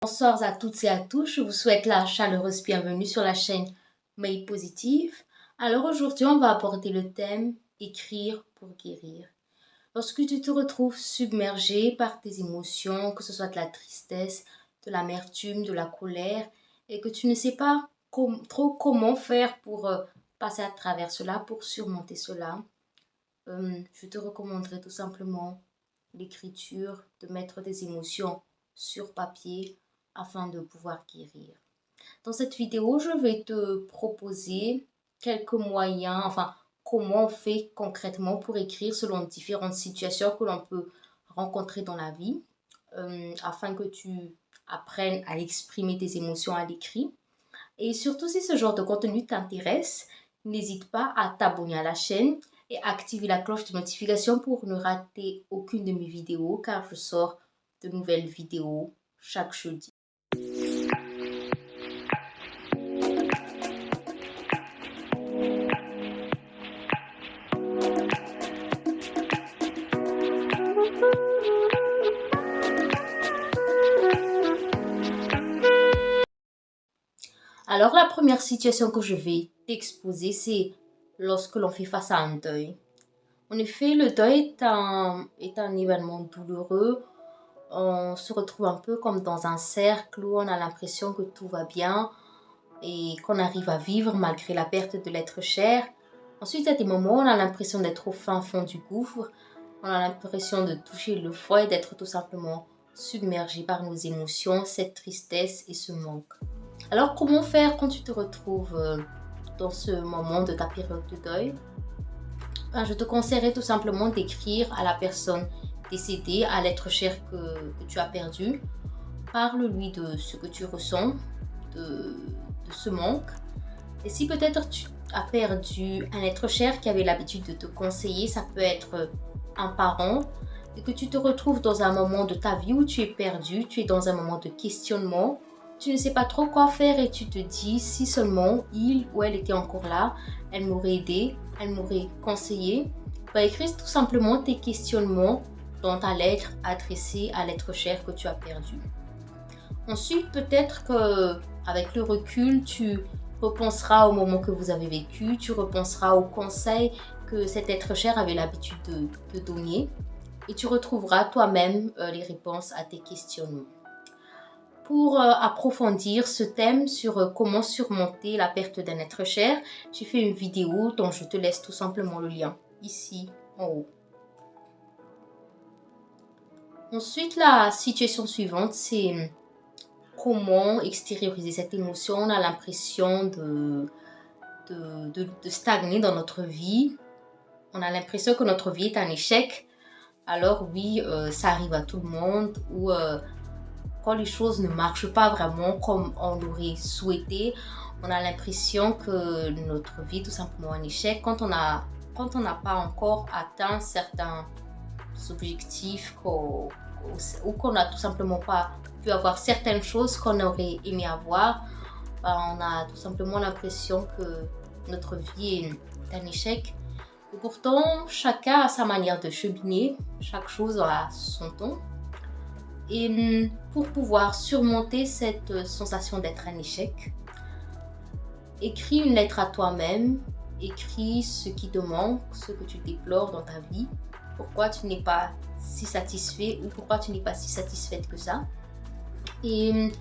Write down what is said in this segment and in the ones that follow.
Bonsoir à toutes et à tous, je vous souhaite la chaleureuse bienvenue sur la chaîne Mail Positive. Alors aujourd'hui, on va aborder le thème écrire pour guérir. Lorsque tu te retrouves submergé par tes émotions, que ce soit de la tristesse, de l'amertume, de la colère, et que tu ne sais pas trop comment faire pour passer à travers cela, pour surmonter cela, je te recommanderais tout simplement l'écriture, de mettre des émotions sur papier afin de pouvoir guérir. Dans cette vidéo, je vais te proposer quelques moyens, enfin, comment on fait concrètement pour écrire selon différentes situations que l'on peut rencontrer dans la vie, afin que tu apprennes à exprimer tes émotions à l'écrit. Et surtout, si ce genre de contenu t'intéresse, n'hésite pas à t'abonner à la chaîne et activer la cloche de notification pour ne rater aucune de mes vidéos car je sors de nouvelles vidéos chaque jeudi. Alors la première situation que je vais t'exposer, c'est lorsque l'on fait face à un deuil. En effet, le deuil est un événement douloureux. On se retrouve un peu comme dans un cercle où on a l'impression que tout va bien et qu'on arrive à vivre malgré la perte de l'être cher. Ensuite, à des moments, on a l'impression d'être au fin fond du gouffre. On a l'impression de toucher le fond et d'être tout simplement submergé par nos émotions, cette tristesse et ce manque. Alors, comment faire quand tu te retrouves dans ce moment de ta période de deuil? Je te conseillerais tout simplement d'écrire à la personne décédée, à l'être cher que tu as perdu. Parle-lui de ce que tu ressens, de ce manque. Et si peut-être tu as perdu un être cher qui avait l'habitude de te conseiller, ça peut être un parent, et que tu te retrouves dans un moment de ta vie où tu es perdu, tu es dans un moment de questionnement, tu ne sais pas trop quoi faire et tu te dis si seulement il ou elle était encore là, elle m'aurait aidé, elle m'aurait conseillé. Écris tout simplement tes questionnements dans ta lettre adressée à l'être cher que tu as perdu. Ensuite, peut-être qu'avec le recul, tu repenseras au moment que vous avez vécu, tu repenseras aux conseils que cet être cher avait l'habitude de donner et tu retrouveras toi-même les réponses à tes questionnements. Pour approfondir ce thème sur comment surmonter la perte d'un être cher, j'ai fait une vidéo dont je te laisse tout simplement le lien ici en haut. Ensuite, la situation suivante, c'est comment extérioriser cette émotion. On a l'impression de stagner dans notre vie. On a l'impression que notre vie est un échec. Alors oui, ça arrive à tout le monde ou quand les choses ne marchent pas vraiment comme on l'aurait souhaité, on a l'impression que notre vie est tout simplement un échec. Quand on n'a pas encore atteint certains objectifs ou qu'on n'a tout simplement pas pu avoir certaines choses qu'on aurait aimé avoir, on a tout simplement l'impression que notre vie est un échec. Et pourtant, chacun a sa manière de cheminer, chaque chose a son temps. Et pour pouvoir surmonter cette sensation d'être un échec, écris une lettre à toi-même, écris ce qui te manque, ce que tu déplores dans ta vie, pourquoi tu n'es pas si satisfait ou pourquoi tu n'es pas si satisfaite que ça. Et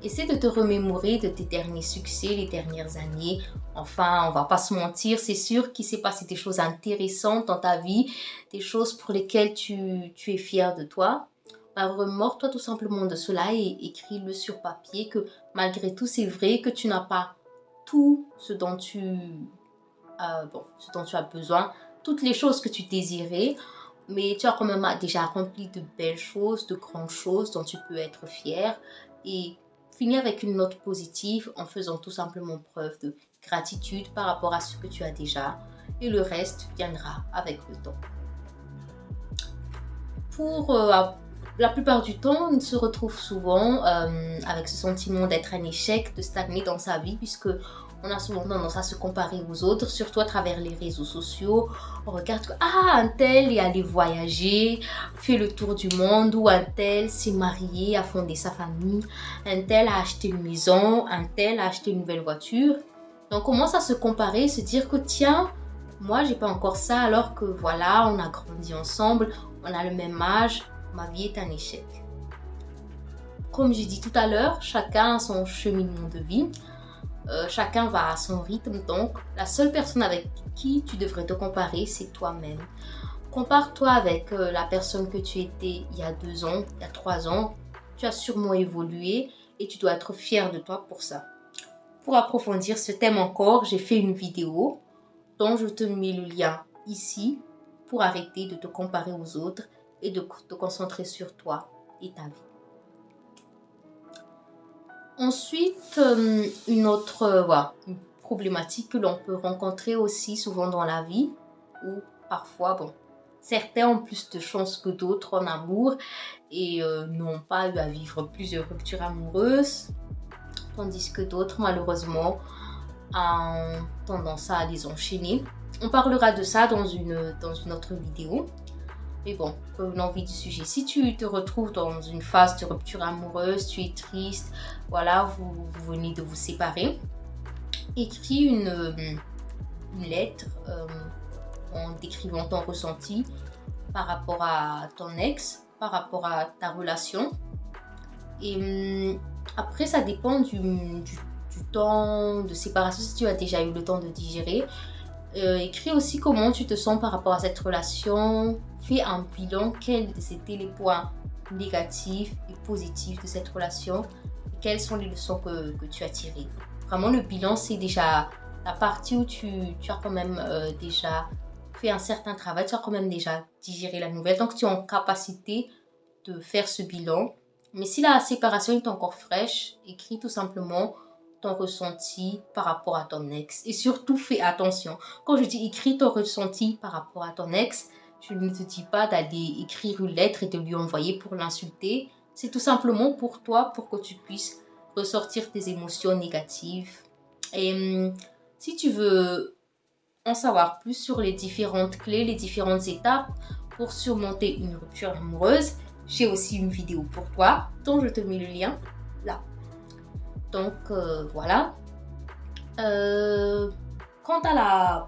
essaie de te remémorer de tes derniers succès, les dernières années. Enfin, on va pas se mentir, c'est sûr qu'il s'est passé des choses intéressantes dans ta vie, des choses pour lesquelles tu es fier de toi. Remords-toi tout simplement de cela et écris-le sur papier que malgré tout, c'est vrai que tu n'as pas tout ce dont tu as besoin, toutes les choses que tu désirais, mais tu as quand même déjà accompli de belles choses, de grandes choses dont tu peux être fier et finir avec une note positive en faisant tout simplement preuve de gratitude par rapport à ce que tu as déjà et le reste viendra avec le temps. Pour La plupart du temps, on se retrouve souvent avec ce sentiment d'être un échec, de stagner dans sa vie, puisque on a souvent tendance à se comparer aux autres, surtout à travers les réseaux sociaux. On regarde que, un tel est allé voyager, fait le tour du monde, ou un tel s'est marié, a fondé sa famille, un tel a acheté une maison, un tel a acheté une nouvelle voiture. Donc on commence à se comparer, se dire que tiens, moi j'ai pas encore ça, alors que voilà, on a grandi ensemble, on a le même âge, ma vie est un échec. Comme j'ai dit tout à l'heure, chacun a son cheminement de vie. Chacun va à son rythme, donc la seule personne avec qui tu devrais te comparer, c'est toi-même. Compare-toi avec la personne que tu étais il y a 2 ans, il y a 3 ans. Tu as sûrement évolué et tu dois être fier de toi pour ça. Pour approfondir ce thème encore, j'ai fait une vidéo dont je te mets le lien ici pour arrêter de te comparer aux autres et de te concentrer sur toi et ta vie. Ensuite, une autre une problématique que l'on peut rencontrer aussi souvent dans la vie, où parfois, certains ont plus de chance que d'autres en amour et n'ont pas eu à vivre plusieurs ruptures amoureuses, tandis que d'autres, malheureusement, ont tendance à les enchaîner. On parlera de ça dans une autre vidéo. Mais bon, revenons vite du sujet. Si tu te retrouves dans une phase de rupture amoureuse, tu es triste, voilà, vous venez de vous séparer, écris une lettre en décrivant ton ressenti par rapport à ton ex, par rapport à ta relation. Et après, ça dépend du temps de séparation, si tu as déjà eu le temps de digérer. Écris aussi comment tu te sens par rapport à cette relation. Fais un bilan, quels étaient les points négatifs et positifs de cette relation et quelles sont les leçons que tu as tirées. Vraiment, le bilan, c'est déjà la partie où tu as quand même déjà fait un certain travail, tu as quand même déjà digéré la nouvelle, donc tu es en capacité de faire ce bilan. Mais si la séparation est encore fraîche, écris tout simplement ton ressenti par rapport à ton ex. Et surtout, fais attention. Quand je dis écris ton ressenti par rapport à ton ex, je ne te dis pas d'aller écrire une lettre et de lui envoyer pour l'insulter. C'est tout simplement pour toi, pour que tu puisses ressortir tes émotions négatives. Et si tu veux en savoir plus sur les différentes clés, les différentes étapes pour surmonter une rupture amoureuse, j'ai aussi une vidéo pour toi, dont je te mets le lien là. Donc voilà. Quant à la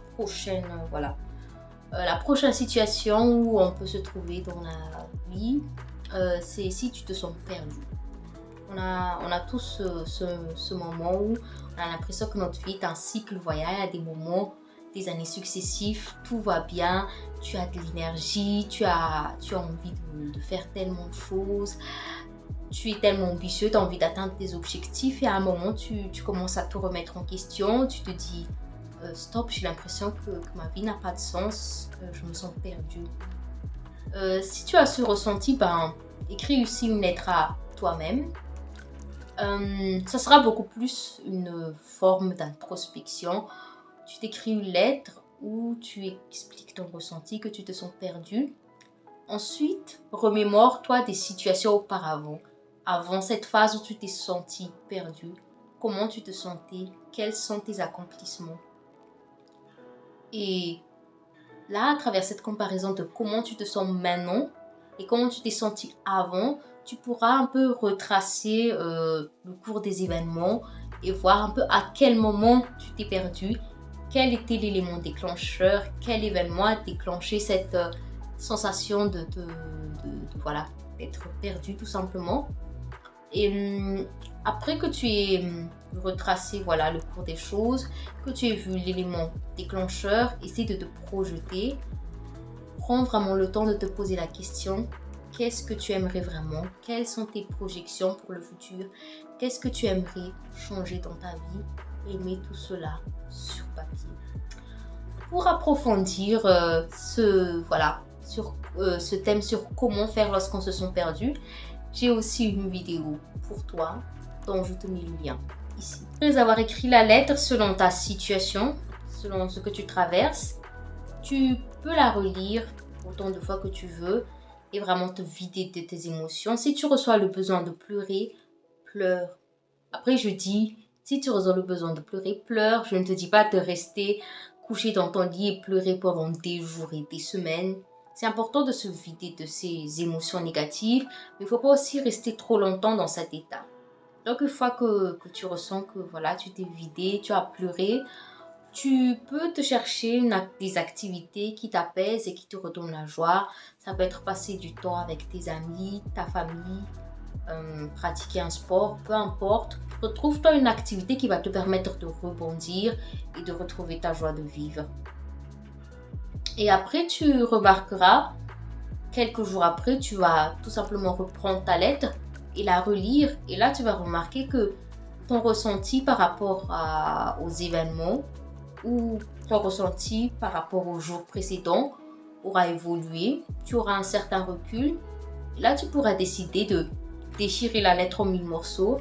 prochaine situation où on peut se trouver dans la vie, c'est si tu te sens perdu. On a tous ce moment où on a l'impression que notre vie est un cycle voyage, à des moments, des années successives, tout va bien, tu as de l'énergie, tu as envie de faire tellement de choses. Tu es tellement ambitieux, tu as envie d'atteindre tes objectifs et à un moment, tu commences à te remettre en question. Tu te dis, stop, j'ai l'impression que ma vie n'a pas de sens, je me sens perdue. Si tu as ce ressenti, écris aussi une lettre à toi-même. Ça sera beaucoup plus une forme d'introspection. Tu t'écris une lettre où tu expliques ton ressenti, que tu te sens perdu. Ensuite, remémore-toi des situations auparavant. Avant cette phase où tu t'es senti perdu, comment tu te sentais, quels sont tes accomplissements. Et là, à travers cette comparaison de comment tu te sens maintenant et comment tu t'es senti avant, tu pourras un peu retracer le cours des événements et voir un peu à quel moment tu t'es perdu, quel était l'élément déclencheur, quel événement a déclenché cette sensation d'être perdu tout simplement. Et après que tu aies retracé le cours des choses, que tu aies vu l'élément déclencheur, essaie de te projeter. Prends vraiment le temps de te poser la question, qu'est-ce que tu aimerais vraiment? Quelles sont tes projections pour le futur? Qu'est-ce que tu aimerais changer dans ta vie? Et mets tout cela sur papier. Pour approfondir ce thème sur comment faire lorsqu'on se sent perdu, j'ai aussi une vidéo pour toi dont je te mets le lien ici. Après avoir écrit la lettre selon ta situation, selon ce que tu traverses, tu peux la relire autant de fois que tu veux et vraiment te vider de tes émotions. Si tu reçois le besoin de pleurer, pleure. Après, je dis, si tu ressens le besoin de pleurer, pleure. Je ne te dis pas de rester couché dans ton lit et pleurer pendant des jours et des semaines. C'est important de se vider de ces émotions négatives, mais il ne faut pas aussi rester trop longtemps dans cet état. Donc, une fois que tu ressens que voilà, tu t'es vidé, tu as pleuré, tu peux te chercher des activités qui t'apaisent et qui te redonnent la joie. Ça peut être passer du temps avec tes amis, ta famille, pratiquer un sport, peu importe. Retrouve-toi une activité qui va te permettre de rebondir et de retrouver ta joie de vivre. Et après, tu remarqueras, quelques jours après, tu vas tout simplement reprendre ta lettre et la relire. Et là, tu vas remarquer que ton ressenti par rapport aux événements ou ton ressenti par rapport au jour précédent aura évolué. Tu auras un certain recul. Et là, tu pourras décider de déchirer la lettre en 1000 morceaux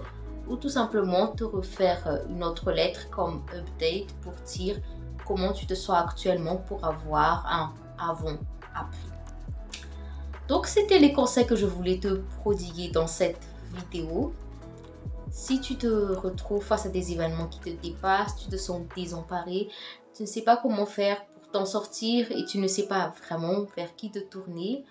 ou tout simplement te refaire une autre lettre comme update pour dire comment tu te sens actuellement pour avoir un avant-après. Donc, c'était les conseils que je voulais te prodiguer dans cette vidéo. Si tu te retrouves face à des événements qui te dépassent, tu te sens désemparé, tu ne sais pas comment faire pour t'en sortir et tu ne sais pas vraiment vers qui te tourner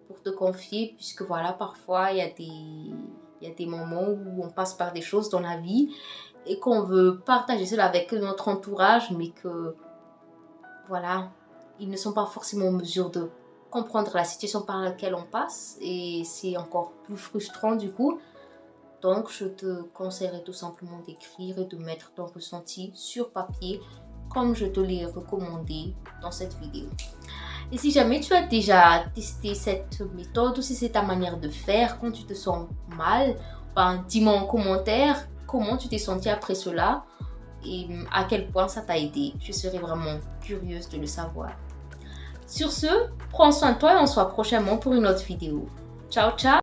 pour te confier, puisque voilà, parfois il y a des moments où on passe par des choses dans la vie et qu'on veut partager cela avec notre entourage, mais que voilà, ils ne sont pas forcément en mesure de comprendre la situation par laquelle on passe et c'est encore plus frustrant du coup. Donc, je te conseillerais tout simplement d'écrire et de mettre ton ressenti sur papier comme je te l'ai recommandé dans cette vidéo. Et si jamais tu as déjà testé cette méthode ou si c'est ta manière de faire quand tu te sens mal, dis-moi en commentaire comment tu t'es senti après cela et à quel point ça t'a aidé. Je serais vraiment curieuse de le savoir. Sur ce, prends soin de toi et on se voit prochainement pour une autre vidéo. Ciao, ciao!